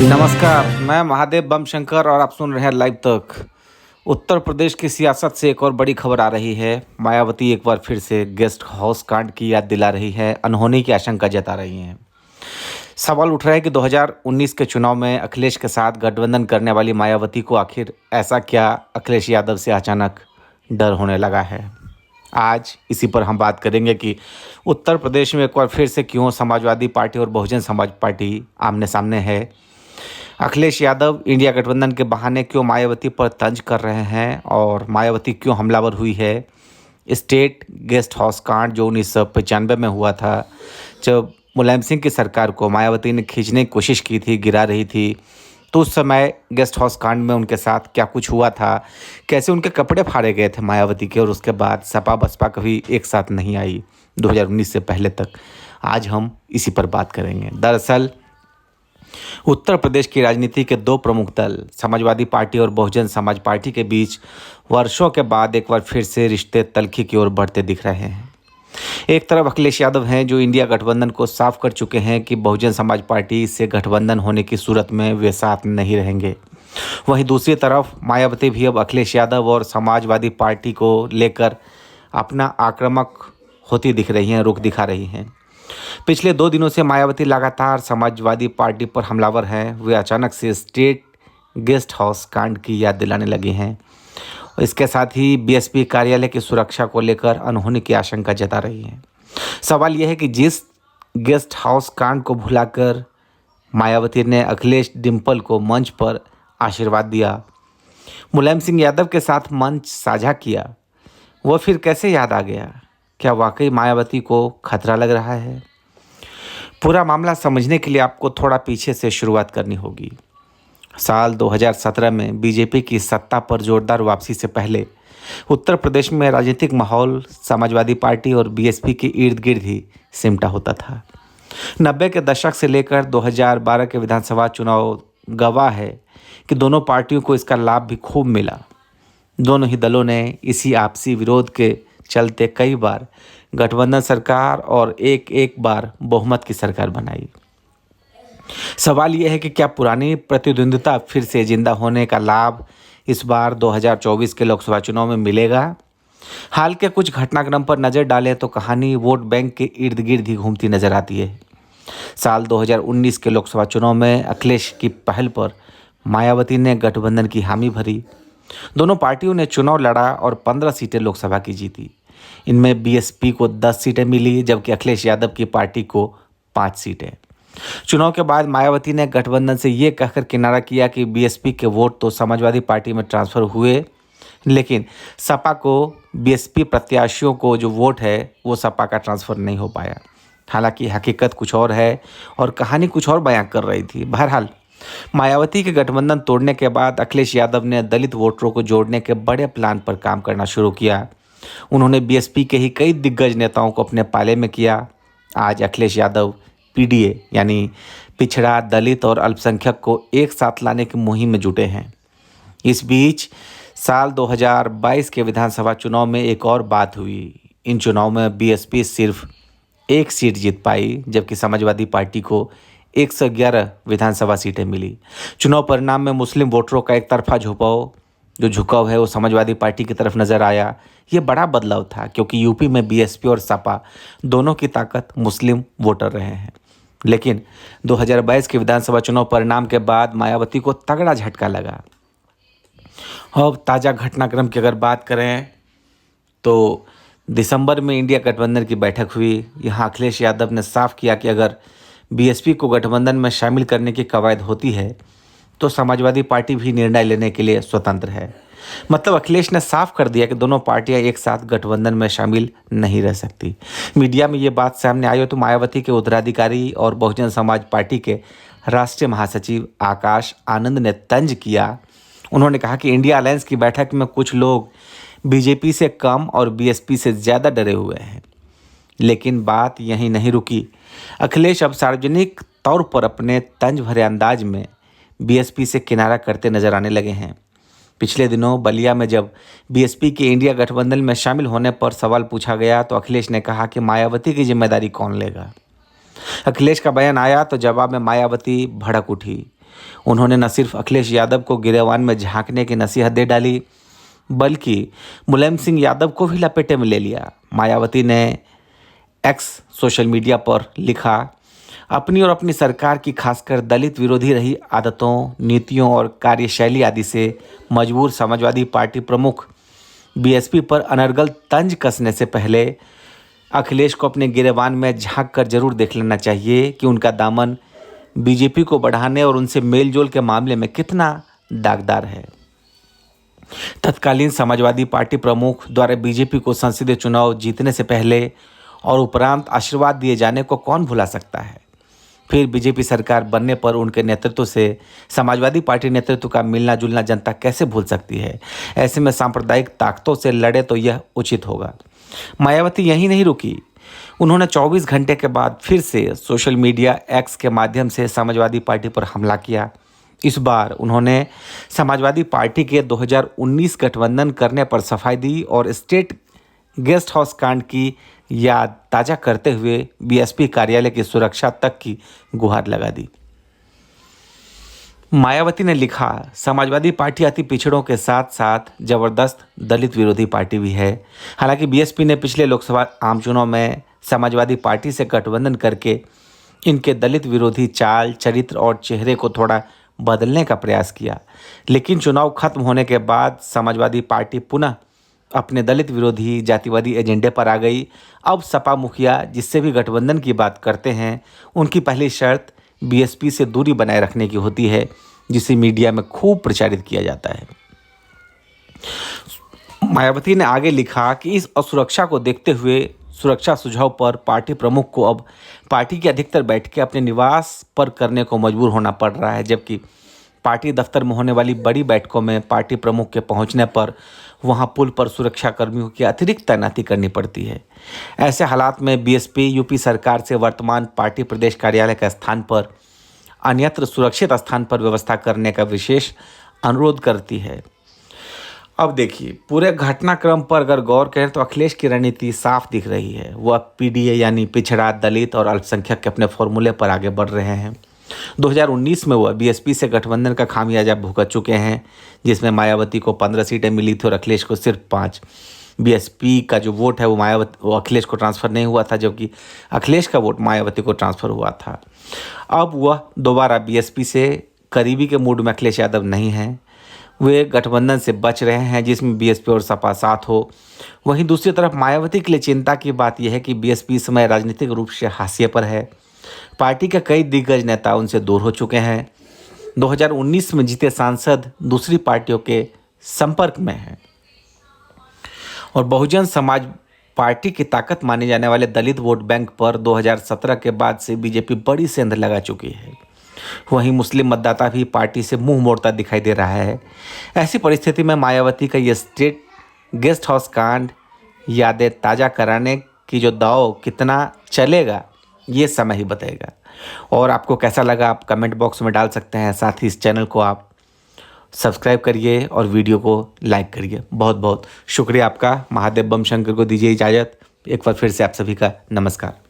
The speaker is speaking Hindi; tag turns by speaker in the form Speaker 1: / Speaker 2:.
Speaker 1: नमस्कार, मैं महादेव बम शंकर और आप सुन रहे हैं लाइव तक। उत्तर प्रदेश की सियासत से एक और बड़ी खबर आ रही है। मायावती एक बार फिर से गेस्ट हाउस कांड की याद दिला रही है, अनहोनी की आशंका जता रही हैं। सवाल उठ रहा है कि 2019 के चुनाव में अखिलेश के साथ गठबंधन करने वाली मायावती को आखिर ऐसा क्या अखिलेश यादव से अचानक डर होने लगा है। आज इसी पर हम बात करेंगे कि उत्तर प्रदेश में एक बार फिर से क्यों समाजवादी पार्टी और बहुजन समाज पार्टी आमने सामने है। अखिलेश यादव इंडिया गठबंधन के बहाने क्यों मायावती पर तंज कर रहे हैं और मायावती क्यों हमलावर हुई है। स्टेट गेस्ट हाउस कांड जो 1995 में हुआ था, जब मुलायम सिंह की सरकार को मायावती ने खींचने की कोशिश की थी, गिरा रही थी, तो उस समय गेस्ट हाउस कांड में उनके साथ क्या कुछ हुआ था, कैसे उनके कपड़े फाड़े गए थे मायावती के, और उसके बाद सपा बसपा कभी एक साथ नहीं आई 2019 से पहले तक। आज हम इसी पर बात करेंगे। दरअसल उत्तर प्रदेश की राजनीति के दो प्रमुख दल समाजवादी पार्टी और बहुजन समाज पार्टी के बीच वर्षों के बाद एक बार फिर से रिश्ते तल्खी की ओर बढ़ते दिख रहे हैं। एक तरफ अखिलेश यादव हैं जो इंडिया गठबंधन को साफ कर चुके हैं कि बहुजन समाज पार्टी से गठबंधन होने की सूरत में वे साथ नहीं रहेंगे। वहीं दूसरी तरफ मायावती भी अब अखिलेश यादव और समाजवादी पार्टी को लेकर अपना आक्रामक होती दिख रही हैं, रुख दिखा रही हैं। पिछले 2 दिनों से मायावती लगातार समाजवादी पार्टी पर हमलावर हैं। वे अचानक से स्टेट गेस्ट हाउस कांड की याद दिलाने लगे हैं। इसके साथ ही बीएसपी कार्यालय की सुरक्षा को लेकर अनहोनी की आशंका जता रही हैं। सवाल यह है कि जिस गेस्ट हाउस कांड को भुलाकर मायावती ने अखिलेश डिम्पल को मंच पर आशीर्वाद दिया, मुलायम सिंह यादव के साथ मंच साझा किया, वह फिर कैसे याद आ गया। क्या वाकई मायावती को खतरा लग रहा है? पूरा मामला समझने के लिए आपको थोड़ा पीछे से शुरुआत करनी होगी। साल 2017 में बीजेपी की सत्ता पर जोरदार वापसी से पहले उत्तर प्रदेश में राजनीतिक माहौल समाजवादी पार्टी और बीएसपी के इर्द गिर्द ही सिमटा होता था। 90 के दशक से लेकर 2012 के विधानसभा चुनाव गवाह है कि दोनों पार्टियों को इसका लाभ भी खूब मिला। दोनों ही दलों ने इसी आपसी विरोध के चलते कई बार गठबंधन सरकार और एक बार बहुमत की सरकार बनाई। सवाल यह है कि क्या पुरानी प्रतिद्वंद्विता फिर से जिंदा होने का लाभ इस बार 2024 के लोकसभा चुनाव में मिलेगा? हाल के कुछ घटनाक्रम पर नज़र डालें तो कहानी वोट बैंक के इर्द गिर्द ही घूमती नजर आती है। साल 2019 के लोकसभा चुनाव में अखिलेश की पहल पर मायावती ने गठबंधन की हामी भरी। दोनों पार्टियों ने चुनाव लड़ा और 15 सीटें लोकसभा की जीती। इनमें बीएसपी को 10 सीटें मिली, जबकि अखिलेश यादव की पार्टी को 5 सीटें। चुनाव के बाद मायावती ने गठबंधन से ये कहकर किनारा किया कि बीएसपी के वोट तो समाजवादी पार्टी में ट्रांसफ़र हुए, लेकिन सपा को बीएसपी प्रत्याशियों को जो वोट है वो सपा का ट्रांसफ़र नहीं हो पाया। हालांकि हकीकत कुछ और है और कहानी कुछ और बयां कर रही थी। बहरहाल मायावती के गठबंधन तोड़ने के बाद अखिलेश यादव ने दलित वोटरों को जोड़ने के बड़े प्लान पर काम करना शुरू किया। उन्होंने बीएसपी के ही कई दिग्गज नेताओं को अपने पाले में किया। आज अखिलेश यादव पीडीए यानी पिछड़ा, दलित और अल्पसंख्यक को एक साथ लाने की मुहिम में जुटे हैं। इस बीच साल 2022 के विधानसभा चुनाव में एक और बात हुई। इन चुनाव में बीएसपी सिर्फ 1 सीट जीत पाई, जबकि समाजवादी पार्टी को 111 विधानसभा सीटें मिली। चुनाव परिणाम में मुस्लिम वोटरों का एक तरफा झुकाव है वो समाजवादी पार्टी की तरफ नजर आया। ये बड़ा बदलाव था क्योंकि यूपी में बीएसपी और सपा दोनों की ताकत मुस्लिम वोटर रहे हैं। लेकिन 2022 के विधानसभा चुनाव परिणाम के बाद मायावती को तगड़ा झटका लगा। अब ताज़ा घटनाक्रम की अगर बात करें तो दिसंबर में इंडिया गठबंधन की बैठक हुई। यहाँ अखिलेश यादव ने साफ किया कि अगर बीएसपी को गठबंधन में शामिल करने की कवायद होती है तो समाजवादी पार्टी भी निर्णय लेने के लिए स्वतंत्र है। मतलब अखिलेश ने साफ कर दिया कि दोनों पार्टियां एक साथ गठबंधन में शामिल नहीं रह सकती। मीडिया में ये बात सामने आई तो मायावती के उत्तराधिकारी और बहुजन समाज पार्टी के राष्ट्रीय महासचिव आकाश आनंद ने तंज किया। उन्होंने कहा कि इंडिया अलायंस की बैठक में कुछ लोग बीजेपी से कम और बीएसपी से ज़्यादा डरे हुए हैं। लेकिन बात यहीं नहीं रुकी। अखिलेश अब सार्वजनिक तौर पर अपने तंज भरे अंदाज में बीएसपी से किनारा करते नजर आने लगे हैं। पिछले दिनों बलिया में जब बीएसपी के इंडिया गठबंधन में शामिल होने पर सवाल पूछा गया तो अखिलेश ने कहा कि मायावती की जिम्मेदारी कौन लेगा। अखिलेश का बयान आया तो जवाब में मायावती भड़क उठी। उन्होंने न सिर्फ अखिलेश यादव को गिरेबान में झांकने की नसीहत दे डाली, बल्कि मुलायम सिंह यादव को भी लपेटे में ले लिया। मायावती ने एक्स सोशल मीडिया पर लिखा, अपनी और अपनी सरकार की खासकर दलित विरोधी रही आदतों, नीतियों और कार्यशैली आदि से मजबूर समाजवादी पार्टी प्रमुख बीएसपी पर अनर्गल तंज कसने से पहले अखिलेश को अपने गिरेबान में झांक कर जरूर देख लेना चाहिए कि उनका दामन बीजेपी को बढ़ाने और उनसे मेलजोल के मामले में कितना दागदार है। तत्कालीन समाजवादी पार्टी प्रमुख द्वारा बीजेपी को संसदीय चुनाव जीतने से पहले और उपरांत आशीर्वाद दिए जाने को कौन भुला सकता है। फिर बीजेपी सरकार बनने पर उनके नेतृत्व से समाजवादी पार्टी नेतृत्व का मिलना जुलना जनता कैसे भूल सकती है। ऐसे में सांप्रदायिक ताकतों से लड़े तो यह उचित होगा। मायावती यहीं नहीं रुकी, उन्होंने 24 घंटे के बाद फिर से सोशल मीडिया एक्स के माध्यम से समाजवादी पार्टी पर हमला किया। इस बार उन्होंने समाजवादी पार्टी के 2019 गठबंधन करने पर सफाई दी और स्टेट गेस्ट हाउस कांड की याद ताज़ा करते हुए बीएसपी कार्यालय की सुरक्षा तक की गुहार लगा दी। मायावती ने लिखा, समाजवादी पार्टी अति पिछड़ों के साथ साथ जबरदस्त दलित विरोधी पार्टी भी है। हालांकि बीएसपी ने पिछले लोकसभा आम चुनाव में समाजवादी पार्टी से गठबंधन करके इनके दलित विरोधी चाल, चरित्र और चेहरे को थोड़ा बदलने का प्रयास किया, लेकिन चुनाव खत्म होने के बाद समाजवादी पार्टी पुनः अपने दलित विरोधी जातिवादी एजेंडे पर आ गई। अब सपा मुखिया जिससे भी गठबंधन की बात करते हैं, उनकी पहली शर्त बीएसपी से दूरी बनाए रखने की होती है, जिसे मीडिया में खूब प्रचारित किया जाता है। मायावती ने आगे लिखा कि इस असुरक्षा को देखते हुए सुरक्षा सुझाव पर पार्टी प्रमुख को अब पार्टी की अधिकतर बैठकें अपने निवास पर करने को मजबूर होना पड़ रहा है, जबकि पार्टी दफ्तर में होने वाली बड़ी बैठकों में पार्टी प्रमुख के पहुंचने पर वहां पुल पर सुरक्षा कर्मियों की अतिरिक्त तैनाती करनी पड़ती है। ऐसे हालात में बीएसपी यूपी सरकार से वर्तमान पार्टी प्रदेश कार्यालय के स्थान पर अन्यत्र सुरक्षित स्थान पर व्यवस्था करने का विशेष अनुरोध करती है। अब देखिए, पूरे घटनाक्रम पर अगर गौर करें तो अखिलेश की रणनीति साफ दिख रही है। वह पीडीए यानी पिछड़ा, दलित और अल्पसंख्यक के अपने फॉर्मूले पर आगे बढ़ रहे हैं। 2019 में वह बीएसपी से गठबंधन का खामियाजा भुगत चुके हैं, जिसमें मायावती को 15 सीटें मिली थी और अखिलेश को सिर्फ 5। बीएसपी का जो वोट है वो अखिलेश को ट्रांसफ़र नहीं हुआ था, जबकि अखिलेश का वोट मायावती को ट्रांसफ़र हुआ था। अब वह दोबारा बीएसपी से करीबी के मूड में अखिलेश यादव नहीं हैं। वे गठबंधन से बच रहे हैं जिसमें बीएसपी और सपा साथ हो। वहीं दूसरी तरफ मायावती के लिए चिंता की बात यह है कि बीएसपी इस समय राजनीतिक रूप से हाशिए पर है। पार्टी के कई दिग्गज नेता उनसे दूर हो चुके हैं। 2019 में जीते सांसद दूसरी पार्टियों के संपर्क में हैं और बहुजन समाज पार्टी की ताकत माने जाने वाले दलित वोट बैंक पर 2017 के बाद से बीजेपी बड़ी सेंध लगा चुकी है। वहीं मुस्लिम मतदाता भी पार्टी से मुंह मोड़ता दिखाई दे रहा है। ऐसी परिस्थिति में मायावती का ये स्टेट गेस्ट हाउस कांड यादें ताज़ा कराने की जो दाव कितना चलेगा, ये समय ही बताएगा। और आपको कैसा लगा आप कमेंट बॉक्स में डाल सकते हैं। साथ ही इस चैनल को आप सब्सक्राइब करिए और वीडियो को लाइक करिए। बहुत बहुत शुक्रिया आपका। महादेव बम शंकर को दीजिए इजाज़त। एक बार फिर से आप सभी का नमस्कार।